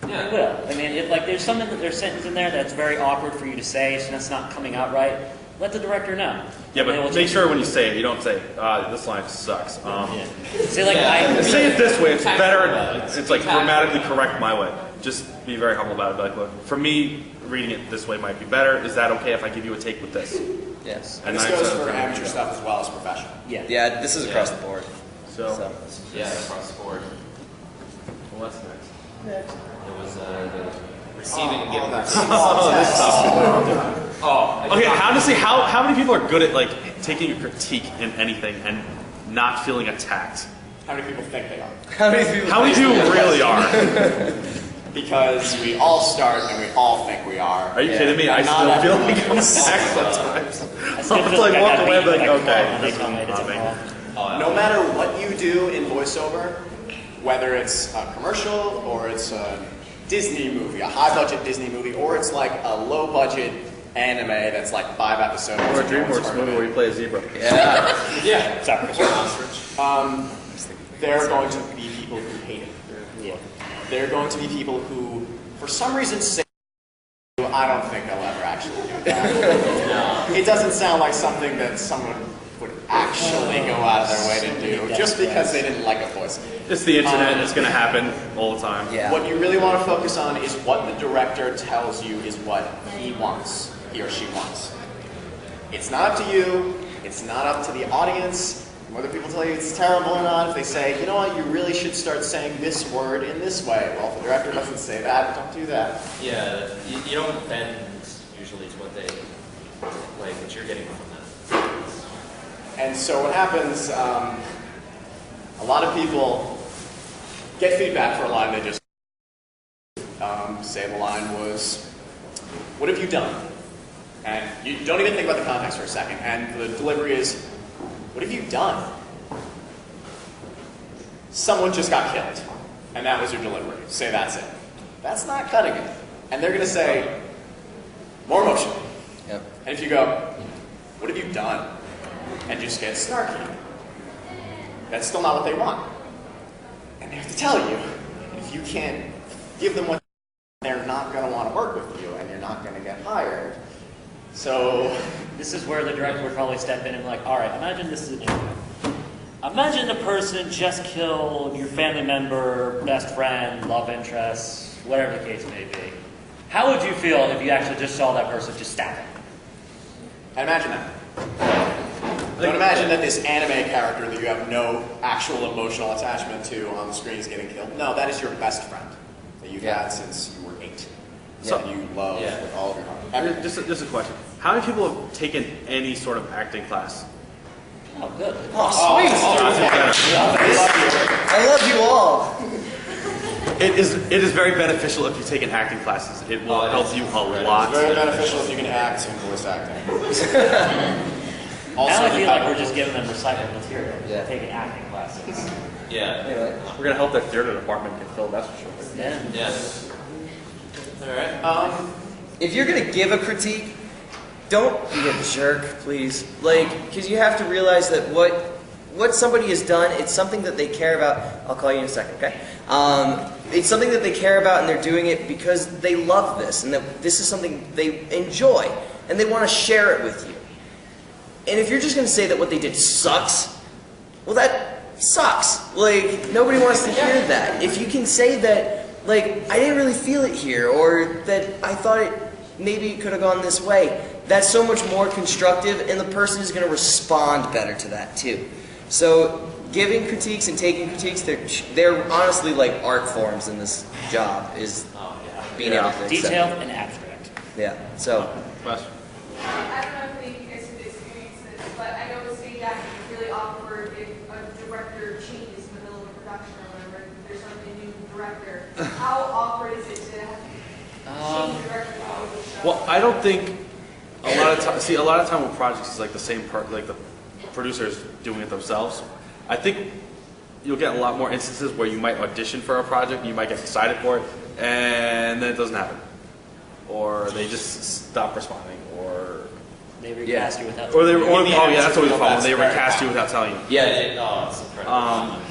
Yeah. They will. I mean, if like there's something that there's a sentence in there that's very awkward for you to say, so that's not coming out right, let the director know. Yeah, And they will but make change sure it. when you say it, you don't say, this line sucks. Yeah. Say like Yeah. Say it this way. It's better. Tactful. It's like grammatically correct my way. Just be very humble about it. Be like, look, for me, reading it this way might be better. Is that okay if I give you a take with this? Yes. And this goes for amateur stuff as well as professional. Yeah. Yeah, this is across the board. So, So, Yeah, across the board. Well, that's nice. It was the receiving and giving. Okay, honestly, how many people are good at like taking a critique in anything and not feeling attacked? How many people think they are? How many people really are? Because we all start and we all think we are. Are you kidding me? I still feel like I'm attacked sometimes. I'll just like walk away and be like, okay, this is bombing. No matter what you do in voiceover, whether it's a commercial or it's a Disney movie, a high-budget Disney movie, or it's like a low-budget anime that's like 5 episodes. Or a DreamWorks movie where you play a zebra. Yeah. There are going to be people who hate it. Yeah. There are going to be people who, for some reason, say, I don't think I'll ever actually do that. It doesn't sound like something that someone would actually go out of their way to do, just because they didn't like a voice. It's the internet, it's going to happen all the time. Yeah. What you really want to focus on is what the director tells you is what he wants, he or she wants. It's not up to you, it's not up to the audience, whether people tell you it's terrible or not. If they say, you know what, you really should start saying this word in this way. Well, if the director doesn't say that, don't do that. Yeah, you don't bend usually to what they like, what you're getting from them. And so what happens, a lot of people get feedback for a line they just say the line was, what have you done? And you don't even think about the context for a second. And the delivery is, what have you done? Someone just got killed. And that was your delivery. Say that's it. That's not cutting it. And they're going to say, more emotion. Yep. And if you go, what have you done? And just get snarky. That's still not what they want. And they have to tell you, if you can't give them what they're not going to want to work with you, and you're not going to get hired. So this is where the director would probably step in and be like, all right, imagine this is an interview. Imagine a person just killed your family member, best friend, love interest, whatever the case may be. How would you feel if you actually just saw that person just stab him? And imagine that. Don't imagine that this anime character that you have no actual emotional attachment to on the screen is getting killed. No, that is your best friend that you've had since you were 8. So, and you love with all of your heart. Just a question. How many people have taken any sort of acting class? Oh, good. Oh, sweet! I love you all. It is very beneficial if you take an acting classes. It will help you a lot. It's very beneficial if you can act in voice acting. Also, now I feel like we're just giving them recycled material. Yeah. Taking acting classes. Yeah. Anyway. We're going to help their theater department get filled, that's for sure. Yeah. Yeah. All right. If you're going to give a critique, don't be a jerk, please. Like, because you have to realize that what somebody has done, it's something that they care about. I'll call you in a second, okay? It's something that they care about, and they're doing it because they love this, and that this is something they enjoy, and they want to share it with you. And if you're just going to say that what they did sucks, well, that sucks. Like, nobody wants to hear that. If you can say that, like, I didn't really feel it here, or that I thought it maybe could have gone this way, that's so much more constructive, and the person is going to respond better to that, too. So, giving critiques and taking critiques, they're honestly like art forms in this job, is being able to Detailed and abstract. Yeah, so. Question. I don't know if you guys have experienced this, but I know with stage acting it's really awkward if a director changes in the middle of a production or whatever, there's a new director. How awkward is it to have to change the director? Well, I don't think a lot of time. See, a lot of time with projects is like the same part, like the producers doing it themselves. I think you'll get a lot more instances where you might audition for a project, you might get excited for it, and then it doesn't happen, or they just stop responding, or they recast you without. Or that's always the problem. They recast you without telling you. Yeah. It's incredible.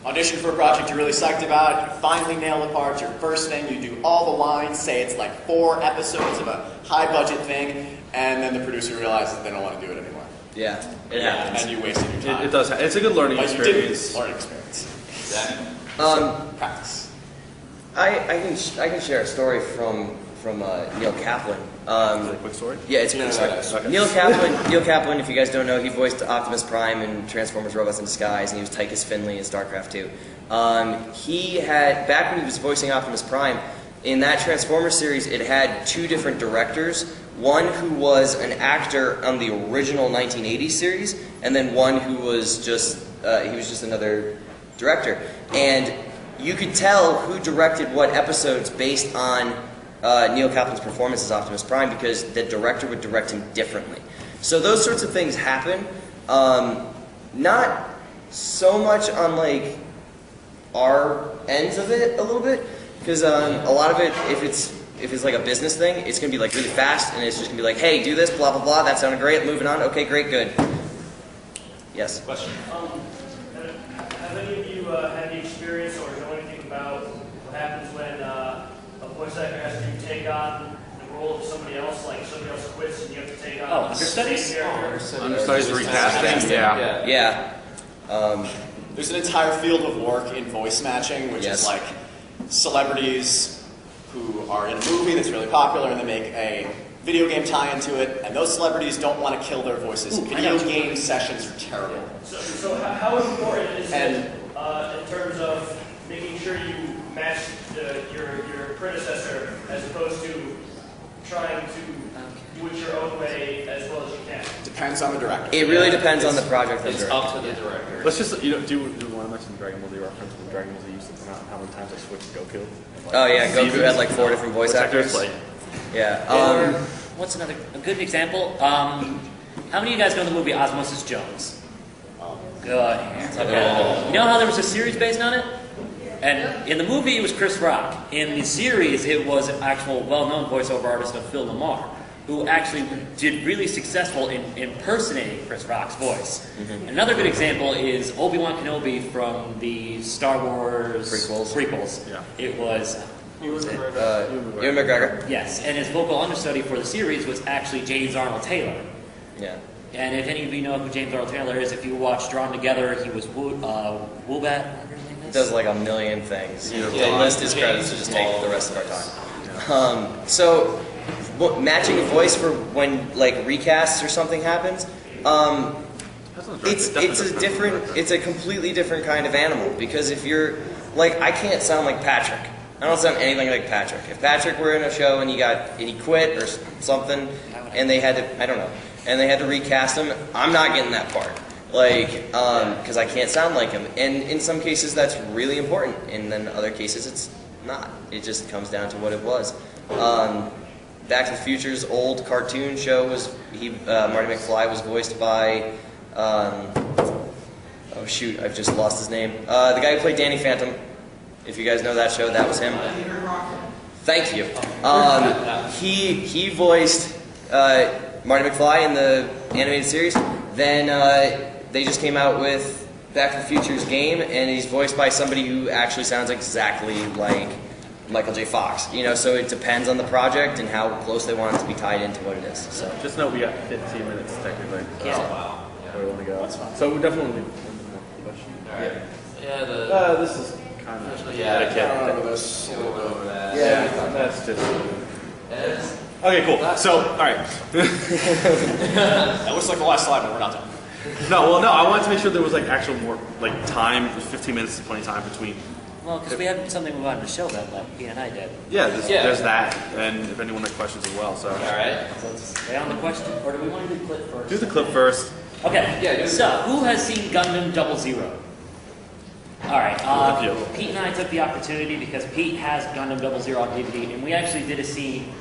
Audition for a project you're really psyched about, you finally nail the part, your first thing, you do all the lines, say it's like 4 episodes of a high budget thing, and then the producer realizes they don't want to do it anymore. Yeah, it happens. And you wasted your time. It does. It's a good learning experience. Learning experience. Exactly. Practice. I can share a story from from Neil Kaplan. Is it a quick story? Yeah, it's a quick story. Okay. Neil Kaplan, if you guys don't know, he voiced Optimus Prime in Transformers: Robots in Disguise, and he was Tychus Finley in StarCraft 2. He had, back when he was voicing Optimus Prime, in that Transformers series, it had two different directors. One who was an actor on the original 1980s series, and then one who was just, he was just another director. And you could tell who directed what episodes based on Neil Kaplan's performance as Optimus Prime, because the director would direct him differently. So those sorts of things happen. Not so much on like our ends of it a little bit, because a lot of it, if it's like a business thing, it's going to be like really fast, and it's just going to be like, hey, do this, blah, blah, blah, that sounded great, moving on, okay, great, good. Yes? Question? Have any of you had the experience or know anything about what happens when a voice actor has to take on the role of somebody else, like somebody else quits and you have to take on the understudies? same character? Understudies recasting? Yeah. Yeah. There's an entire field of work in voice matching, which Yes. is like celebrities who are in a movie that's really popular and they make a video game tie-in to it, and those celebrities don't want to kill their voices. Video game sessions are terrible. So how important is it in terms of making sure you match your predecessor as opposed to trying to do it your own way as well as you can? Depends on the director. It really depends on the project. It's up to the director. Let's just, do you want to mention the Dragon Ball Z reference when Dragon Ball Z used to come out and how many times I switched Goku? Oh yeah, Goku had like 4 different voice actors. Yeah. Or, what's a good example? How many of you guys know the movie Osmosis Jones? Good hands. Okay. You know how there was a series based on it? And in the movie, it was Chris Rock. In the series, it was an actual well-known voiceover artist of Phil Lamar, who actually did really successful in impersonating Chris Rock's voice. Mm-hmm. Another good example is Obi-Wan Kenobi from the Star Wars prequels. Yeah. It was... Ewan McGregor. Yes, and his vocal understudy for the series was actually James Arnold Taylor. Yeah. And if any of you know who James Arnold Taylor is, if you watch Drawn Together, he was Woobat. He does like a million things. The list is credits to just take the rest of our time. So, matching a voice for when like recasts or something happens, it's a completely different kind of animal, because if you're like, I can't sound like Patrick. I don't sound anything like Patrick. If Patrick were in a show and he quit or something, and they had to, I don't know, and they had to recast him, I'm not getting that part. Like, because I can't sound like him. And in some cases that's really important, and then other cases it's not. It just comes down to what it was. Back to the Future's old cartoon show was, Marty McFly was voiced by, oh shoot, I've just lost his name. The guy who played Danny Phantom. If you guys know that show, that was him. Thank you. He voiced Marty McFly in the animated series. Then they just came out with Back to the Future's game, and he's voiced by somebody who actually sounds exactly like Michael J. Fox. You know, so it depends on the project and how close they want it to be tied into what it is. So just know we got 15 minutes technically. Yeah. Wow. Where we want to go. That's fine. So we definitely need one more question. All right. Yeah, this is kind of yeah, I remember this. we'll go over that. Yeah, that's just. It's- Okay, cool. So, all right. That looks like the last slide, but we're not done. No, I wanted to make sure there was like actual more like time. 15 minutes is plenty of time between. Well, because we had something we wanted to show them, like he and I did. Yeah, there's that, and if anyone has questions as well. So. all right. So let's stay on the question, or do we want to do clip first? Do the clip first. Okay. Yeah, do So, who has seen Gundam 00? All right. Pete and I took the opportunity because Pete has Gundam 00 on DVD, and we actually did a scene.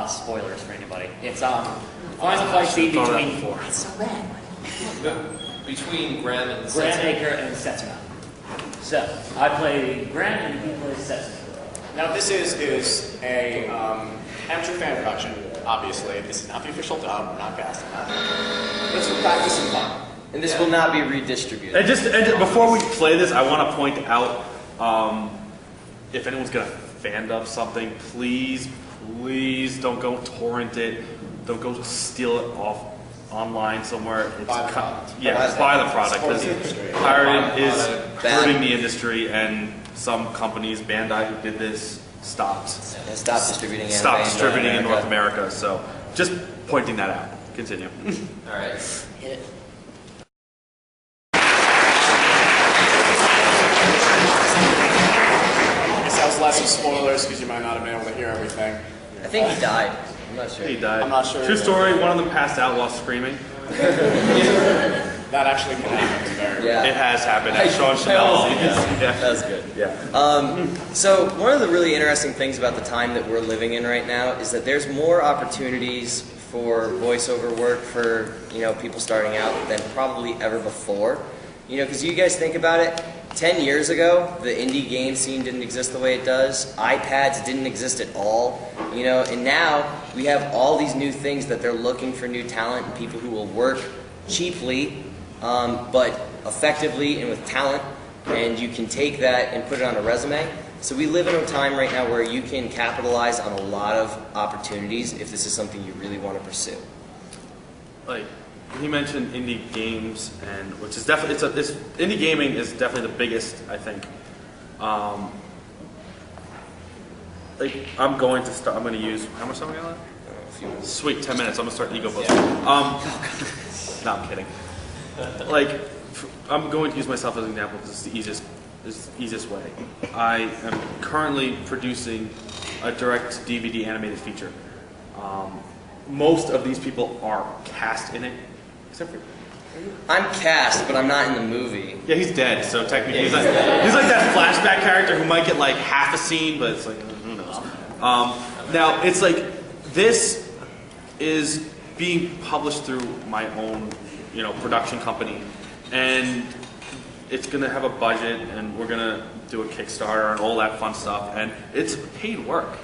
Spoilers for anybody. It's Final Fight scene between. It's so bad. Between Graham and Grandmaker and Setsuna. So I play Graham and he plays Setsuna. Now this is a amateur fan production. Obviously, this is not the official dub. We're not casting that. It's for practice and fun. and this will not be redistributed. And just before we play this, I want to point out, if anyone's gonna fan dub something, please don't go torrent it. Don't go steal it off online somewhere. It's buy the product. Yeah, buy the product, Support because the industry. pirating is hurting the industry, and some companies, Bandai, who did this stopped. And stop distributing anime Stopped distributing in North America. America. So just pointing that out. Continue. All right. Hit it. I guess that was less of spoilers because you might not have been able to hear everything. I think he died. I'm not sure. He died. I'm not sure True either. story. One of them passed out while screaming. That actually can happen. Very Yeah. It has happened at Sean Chanel. Yeah. That's good. Yeah. So one of the really interesting things about the time that we're living in right now is that there's more opportunities for voiceover work for people starting out than probably ever before. Because you guys think about it, 10 years ago, the indie game scene didn't exist the way it does. iPads didn't exist at all. And now we have all these new things that they're looking for new talent and people who will work cheaply, but effectively and with talent. And you can take that and put it on a resume. So we live in a time right now where you can capitalize on a lot of opportunities if this is something you really want to pursue. Like he mentioned indie games, and which is definitely indie gaming is definitely the biggest, I think. Like I'm going to use how much time we got left? Sweet, 10 minutes. I'm gonna start ego boasting. No, I'm kidding. Like I'm going to use myself as an example because it's the easiest way. I am currently producing a direct DVD animated feature. Most of these people are cast in it, except for. I'm cast, but I'm not in the movie. Yeah, he's dead, so technically he's like that flashback character who might get like half a scene, but it's like who knows. Now it's like this is being published through my own production company, and it's gonna have a budget, and we're gonna do a Kickstarter and all that fun stuff, and it's paid work.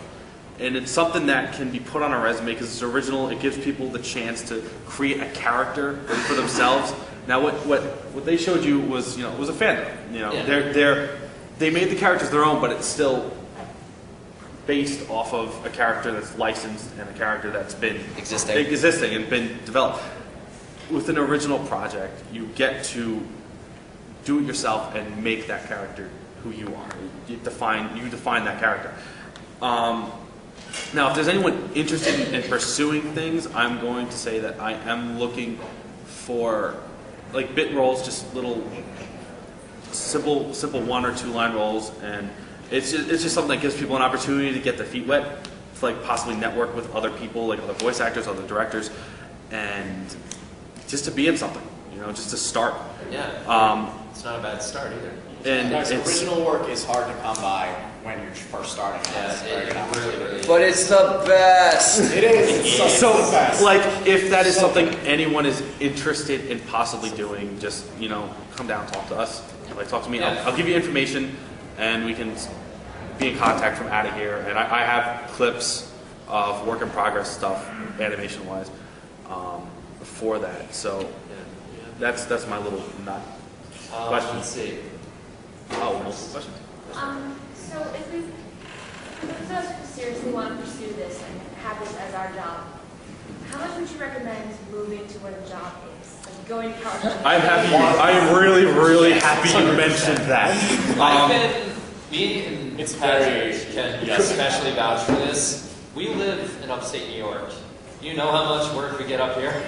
And it's something that can be put on a resume because it's original. It gives people the chance to create a character for themselves. Now, what they showed you was was a fandom. They made the characters their own, but it's still based off of a character that's licensed and a character that's been existing and been developed. With an original project, you get to do it yourself and make that character who you are. You define that character. Now, if there's anyone interested in pursuing things, I'm going to say that I am looking for like bit roles, just little simple 1 or 2 line roles, and it's just something that gives people an opportunity to get their feet wet, to like possibly network with other people, like other voice actors, other directors, and just to be in something, just to start. Yeah. It's not a bad start either. And original work is hard to come by when you're first starting. Really. But it's the best. It is. So, the best. like, if that is something anyone is interested in possibly doing, just come down, talk to us. Like, talk to me. Yeah. I'll give you information, and we can be in contact from out of here. And I have clips of work in progress stuff, animation wise, for that. So that's my little nut. Question. Let's see. Oh, multiple questions. So if we those of us who seriously want to pursue this and have this as our job, how much would you recommend moving to where the job is? Like going to California? I am really, really happy you mentioned that. Me and It's Patrick very- can especially vouch for this. We live in upstate New York. You know how much work we get up here?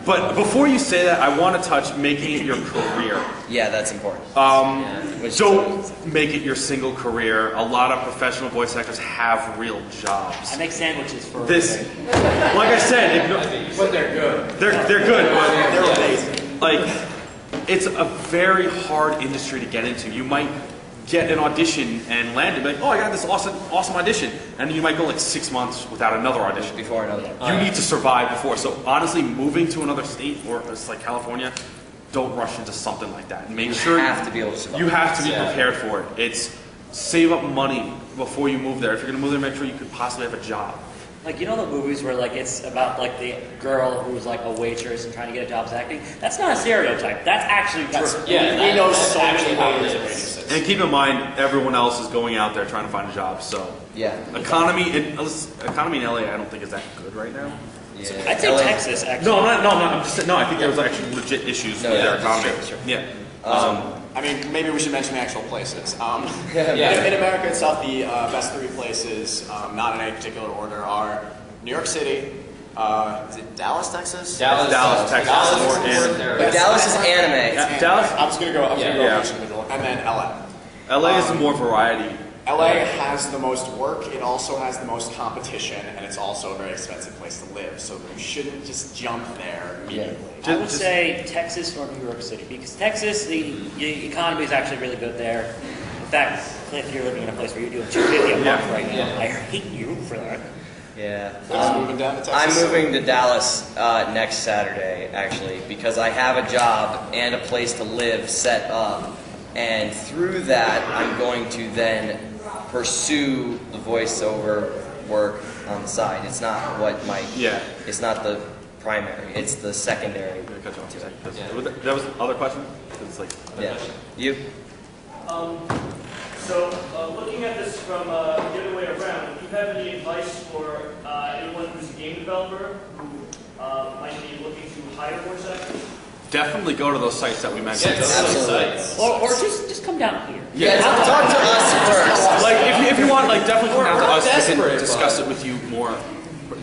But before you say that, I want to touch making it your career. Yeah, that's important. Don't make it your single career. A lot of professional voice actors have real jobs. I make sandwiches for This, like I said, But they're good. they're good, but They're amazing. like it's a very hard industry to get into. You might get an audition and land it, like, oh, I got this awesome audition, and you might go like 6 months without another audition. Before another. You need to survive before. So honestly, moving to another state or it's like California, don't rush into something like that. Make sure You have to be able to survive. you have to be prepared for it. It's save up money before you move there. If you're gonna move there, make sure you could possibly have a job. Like, the movies where, like, it's about, like, the girl who's, like, a waitress and trying to get a job as acting? That's not a stereotype. That's actually true. We know so many actually how it ways of is. doing this. And keep in mind, everyone else is going out there trying to find a job. So Yeah. economy in LA, I don't think is that good right now. Yeah. I'd say LA Texas, actually. No, I'm not. No, I'm just saying. No, I think there was actually legit issues No, with yeah, their that's economy. true, that's true. Yeah. I mean, maybe we should mention the actual places. Yeah. In America itself, the best 3 places, not in any particular order, are New York City. Is it Dallas, Texas? Dallas, Texas. Dallas is anime. Dallas. I'm just gonna go. Yeah. And then LA. LA is more variety. LA has the most work, it also has the most competition, and it's also a very expensive place to live, so you shouldn't just jump there immediately. I would say Texas or New York City, because Texas, the economy is actually really good there. In fact, Cliff, you're living in a place where you're doing $250 a month right now. I hate you for that. Yeah. Moving down to Texas. I'm moving to Dallas next Saturday, actually, because I have a job and a place to live set up. And through that, I'm going to then pursue the voiceover work on the side. It's not what my... Yeah. It's not the primary. It's the secondary. That was other question? It's like... Yeah. You? So, looking at this from the other way around, do you have any advice for anyone who's a game developer who might be looking to hire voice actors? Definitely go to those sites that we mentioned. Absolutely. Or just come down here. Yeah, talk to us first. Like, if you want, like, definitely come down to us. We can discuss it with you more.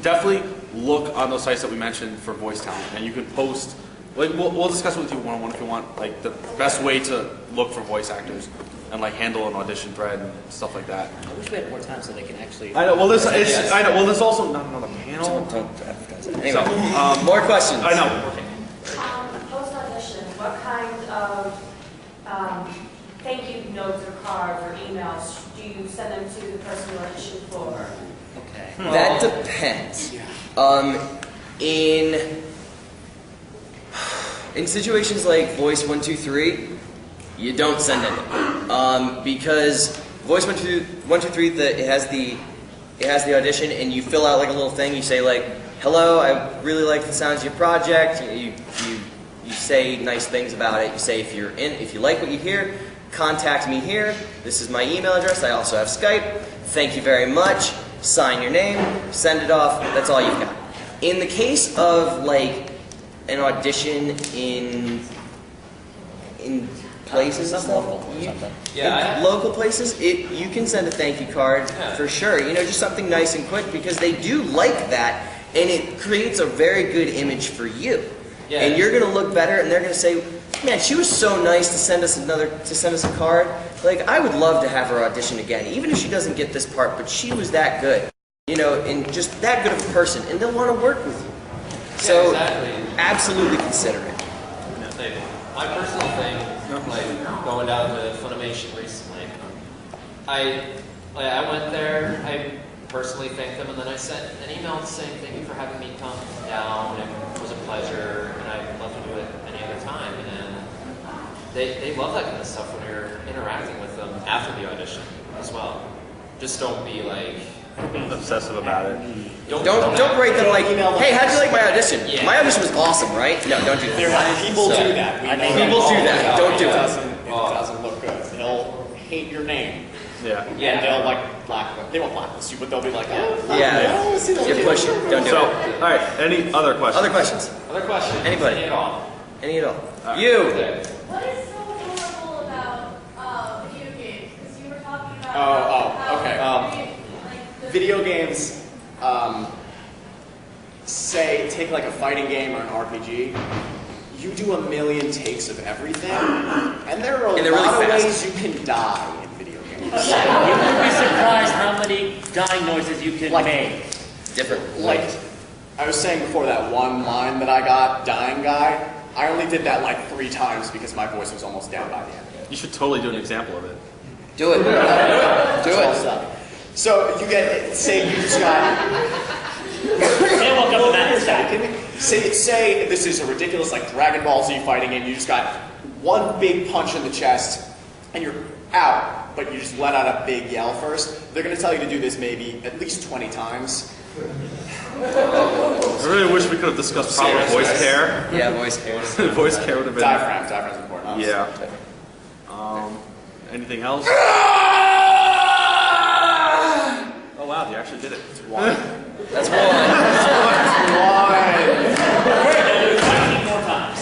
Definitely look on those sites that we mentioned for voice talent, and you can post. Like, we'll discuss it with you one-on-one if you want. Like, the best way to look for voice actors and like handle an audition thread and stuff like that. I wish we had more time so they can actually. I know. Well, I know. Well, there's also not another panel. Don't advertise it. Anyway, more questions. I know. Post-audition, what kind of thank you notes or cards or emails do you send them to the person you auditioned for? Okay. That depends. In situations like Voice 123, you don't send it because Voice 123 it has the audition, and you fill out like a little thing. You say like, "Hello, I really like the sounds of your project." You say nice things about it. You say if you like what you hear, contact me here. This is my email address. I also have Skype. Thank you very much. Sign your name. Send it off. That's all you've got. In the case of like an audition in places and stuff, local places, you can send a thank you card for sure. You know, just something nice and quick because they do like that, and it creates a very good image for you. Yeah. And you're gonna look better, and they're gonna say, "Man, she was so nice to send us a card. Like, I would love to have her audition again, even if she doesn't get this part, but she was that good, you know, and just that good of a person, and they'll want to work with you." So, absolutely consider it. My personal thing, like going down to Funimation recently, I went there. I personally thanked them, and then I sent an email saying thank you for having me come down. It was a pleasure, and I'd love to do it any other time. And they love that kind of stuff when you're interacting with them after the audition as well. Just don't be like obsessive about it. Don't rate them like, "Hey, how'd you like my audition? Yeah. My audition was awesome, right?" No, don't do that. People do that. People do that. Don't do it. It doesn't look good. They'll hate your name. Yeah. And they'll like they won't blacklist you, but they'll be like, "Oh, Yeah. You're pushing. Don't do it. All right. Any other questions? Other questions? Other questions? Anybody? Any at all? Any at all? You. What is so horrible about video games? Because you were talking about okay. Video games, take like a fighting game or an RPG. You do a million takes of everything, and there are a lot of ways you can die in video games. You would be surprised how many dying noises you can make. Different. Like I was saying before, that one line that I got, "dying guy," I only did that like 3 times because my voice was almost dead by the end of it. You should totally do an example of it. Do it. Do it. So you get, say you just got. Say this is a ridiculous like Dragon Ball Z fighting game. You just got one big punch in the chest, and you're out. But you just let out a big yell first. They're going to tell you to do this maybe at least 20 times. I really wish we could have discussed proper voice care. Yeah, voice care. Voice care would have been. Diaphragm's important. Yeah. Anything else? Oh wow, you actually did it. That's one. That's one.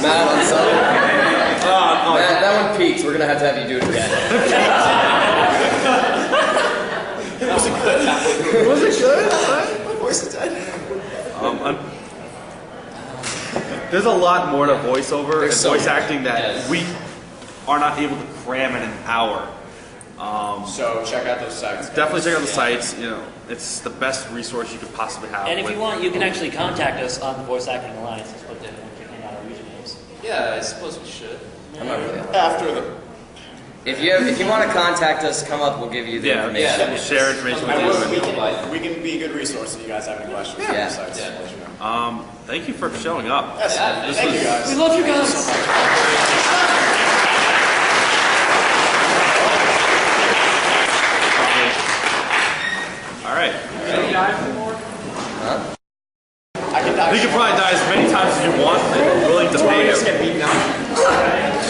Matt, on something. That one peaked. We're gonna have to have you do it again. Was it good? Was it good? My voice is dead. There's a lot more to voiceover and so voice much. acting that Yes. we are not able to cram in an hour. So check out those sites. Definitely check out the sites. You know, it's the best resource you could possibly have. And if with- you want, you can actually contact us on the Voice Acting Alliance. That's what they're kicking out our usernames. Yeah, I suppose we should. I'm not really. After the. If you want to contact us, come up. We'll give you the yeah, information. we'll share information with I you. will, and- we can be a good resource if you guys have any questions. Yeah. on the sites. Yeah. Let you know. Thank you for showing up. Yes, Yeah, thank you guys. We love you guys. so much. All right. Huh? I can die. You can probably die as many times as you want. They're willing to pay you. Just get beaten up.